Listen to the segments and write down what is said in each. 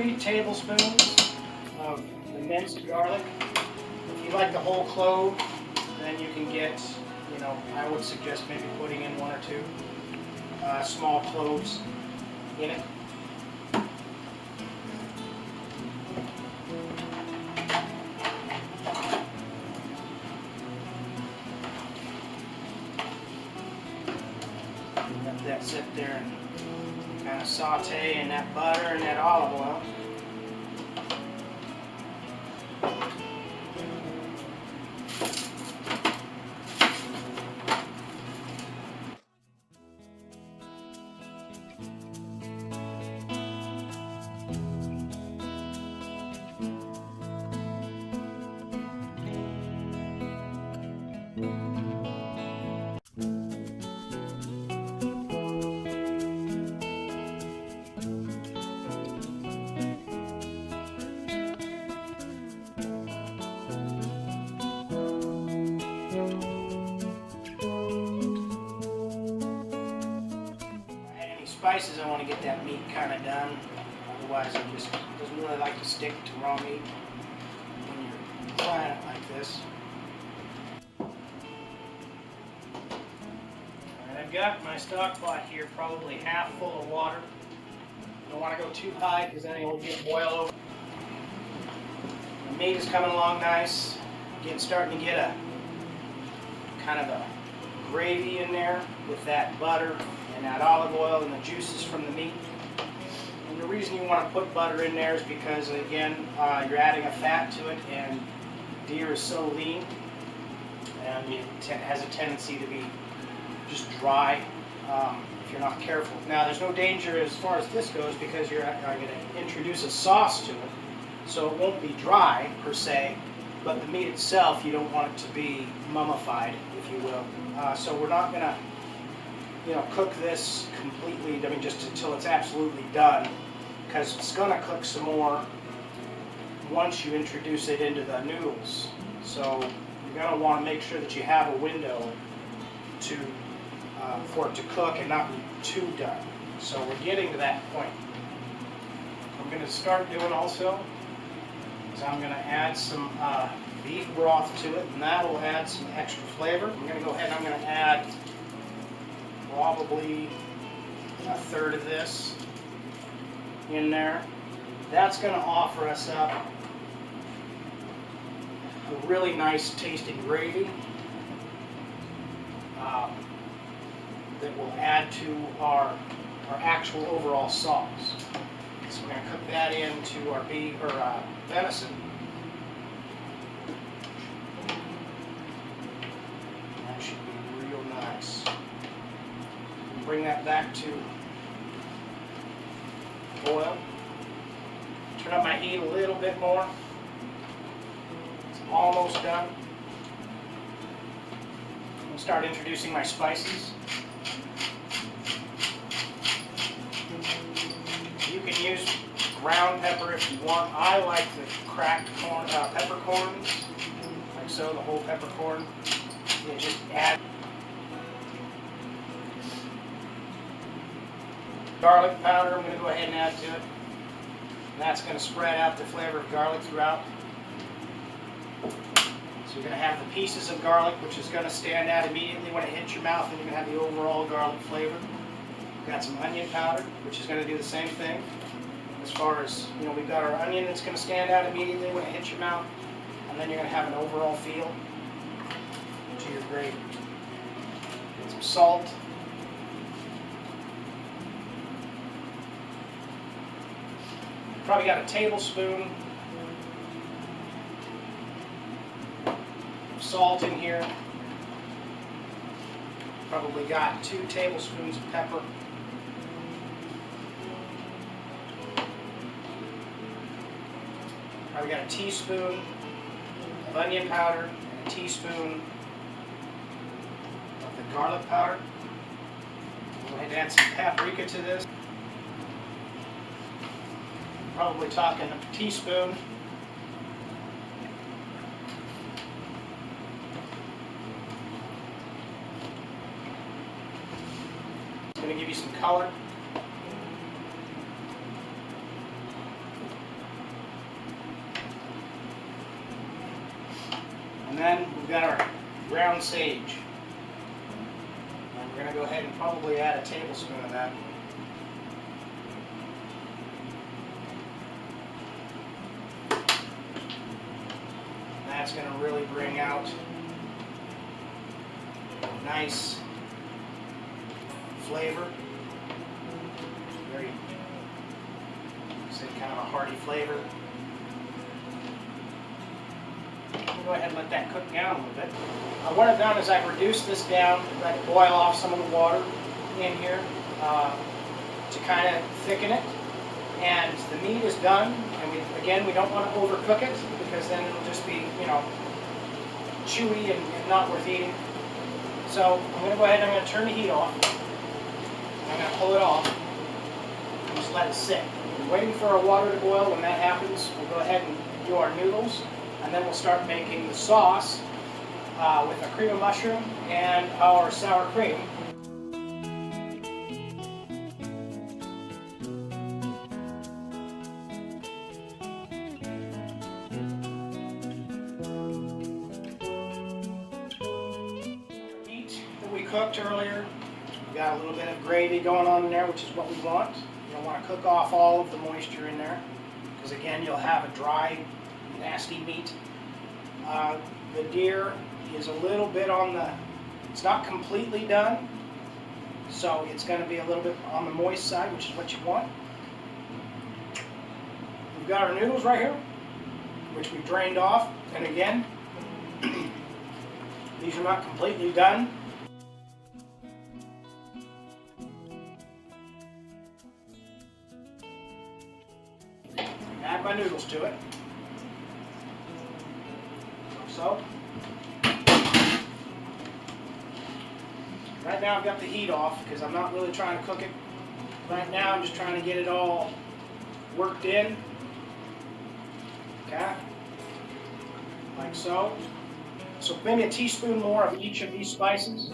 3 tablespoons of the minced garlic. If you like the whole clove, then you can get, I would suggest maybe putting in 1 or 2 small cloves in it. Let that sit there and kind of saute in that butter and that olive oil. Spices, I want to get that meat kind of done. Otherwise, it just doesn't really like to stick to raw meat when you're frying it like this. Alright, I've got my stock pot here probably half full of water. Don't want to go too high because then it'll get boil over. The meat is coming along nice. Starting to get a kind of a gravy in there with that butter and that olive oil and the juices from the meat. And the reason you want to put butter in there is because, again, you're adding a fat to it, and deer is so lean, and it has a tendency to be just dry if you're not careful. Now, there's no danger as far as this goes because you're going to introduce a sauce to it, so it won't be dry per se, but the meat itself, you don't want it to be mummified, if you will. So we're not going to cook this completely, just until it's absolutely done, because it's going to cook some more once you introduce it into the noodles. So you're going to want to make sure that you have a window for it to cook and not be too done. So we're getting to that point. What I'm going to start doing also is I'm going to add some beef broth to it, and that will add some extra flavor. I'm going to go ahead and I'm going to add probably 1/3 of this in there. That's going to offer us up a really nice tasting gravy that will add to our actual overall sauce. So we're going to cook that into our beef or venison. That should be real nice. Bring that back to boil. Turn up my heat a little bit more. It's almost done. I'll start introducing my spices. You can use ground pepper if you want. I like the cracked peppercorns, like so, the whole peppercorn. You just add garlic powder. I'm going to go ahead and add to it. And that's going to spread out the flavor of garlic throughout. So you're going to have the pieces of garlic, which is going to stand out immediately when it hits your mouth, and you're going to have the overall garlic flavor. We've got some onion powder, which is going to do the same thing. As far as, we've got our onion that's going to stand out immediately when it hits your mouth, and then you're going to have an overall feel to your gravy. Get some salt. Probably got a tablespoon of salt in here. Probably got 2 tablespoons of pepper. Probably got a teaspoon of onion powder and a teaspoon of the garlic powder. Go ahead and add some paprika to this. Probably talking a teaspoon. It's going to give you some color. And then we've got our ground sage. And we're going to go ahead and probably add a tablespoon of that. And that's going to really bring out a nice flavor. Very, kind of a hearty flavor. Go ahead and let that cook down a little bit. What I've done is I've reduced this down, let it boil off some of the water in here to kind of thicken it. And the meat is done, and again, we don't want to overcook it because then it'll just be, chewy and not worth eating. So I'm going to go ahead and I'm going to turn the heat off. I'm going to pull it off and just let it sit. We're waiting for our water to boil. When that happens, we'll go ahead and do our noodles. And then we'll start making the sauce with our cream of mushroom and our sour cream. Meat that we cooked earlier, we got a little bit of gravy going on in there, which is what we want. You don't want to cook off all of the moisture in there, because again, you'll have a dry, nasty meat. The deer is a little bit on the, it's not completely done, so it's going to be a little bit on the moist side, which is what you want. We've got our noodles right here, which we drained off, and again, these are not completely done. Add my noodles to it. So, right now I've got the heat off because I'm not really trying to cook it. Right now I'm just trying to get it all worked in. Okay, like so. So maybe a teaspoon more of each of these spices,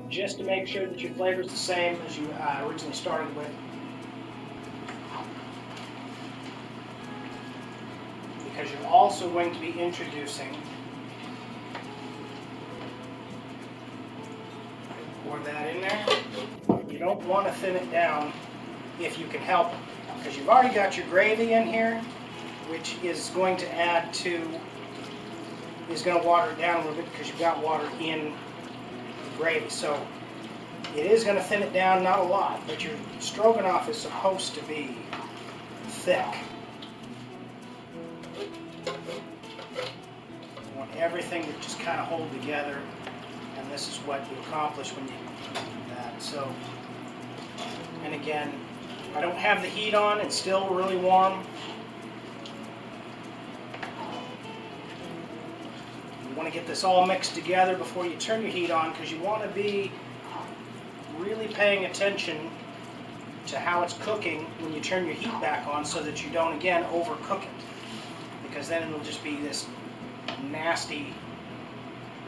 just to make sure that your flavor is the same as you originally started with. Because you're also going to be introducing, pour that in there. You don't want to thin it down if you can help it, because you've already got your gravy in here, which is going to add to, is going to water it down a little bit because you've got water in the gravy. So it is going to thin it down, not a lot, but your stroganoff is supposed to be thick. You want everything to just kind of hold together, and this is what you accomplish when you do that. So, and again, I don't have the heat on, it's still really warm. You want to get this all mixed together before you turn your heat on, because you want to be really paying attention to how it's cooking when you turn your heat back on, so that you don't, again, overcook it. Because then it'll just be this nasty,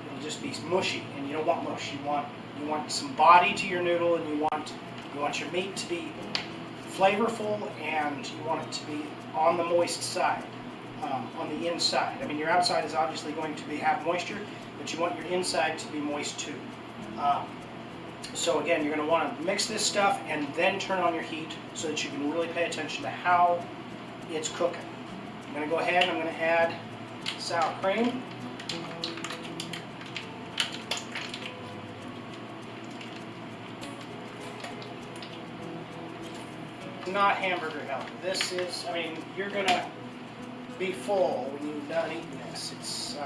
it'll just be mushy, and you don't want mush. You want some body to your noodle, and you want your meat to be flavorful, and you want it to be on the moist side, on the inside. I mean, your outside is obviously going to have moisture, but you want your inside to be moist too. So again, you're going to want to mix this stuff and then turn on your heat so that you can really pay attention to how it's cooking. I'm going to go ahead and I'm going to add sour cream. Not hamburger healthy. This is, I mean, you're going to be full when you're done eating this. It's,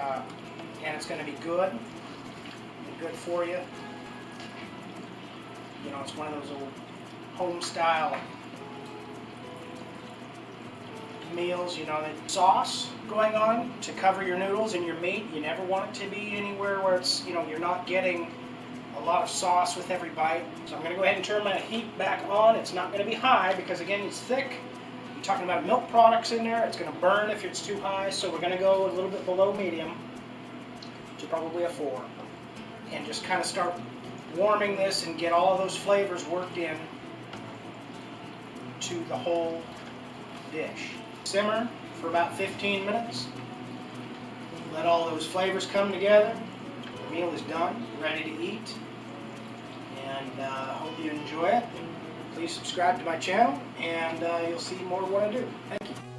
and it's going to be good for you. You know, it's one of those old home style meals, you know, the sauce going on to cover your noodles and your meat. You never want it to be anywhere where it's, you know, you're not getting a lot of sauce with every bite. So I'm going to go ahead and turn my heat back on. It's not going to be high because, again, it's thick. You're talking about milk products in there. It's going to burn if it's too high. So we're going to go a little bit below medium to probably a 4. And just kind of start warming this and get all of those flavors worked in to the whole dish. Simmer for about 15 minutes. Let all those flavors come together. The meal is done, ready to eat, and hope you enjoy it. Please subscribe to my channel, and you'll see more of what I do. Thank you.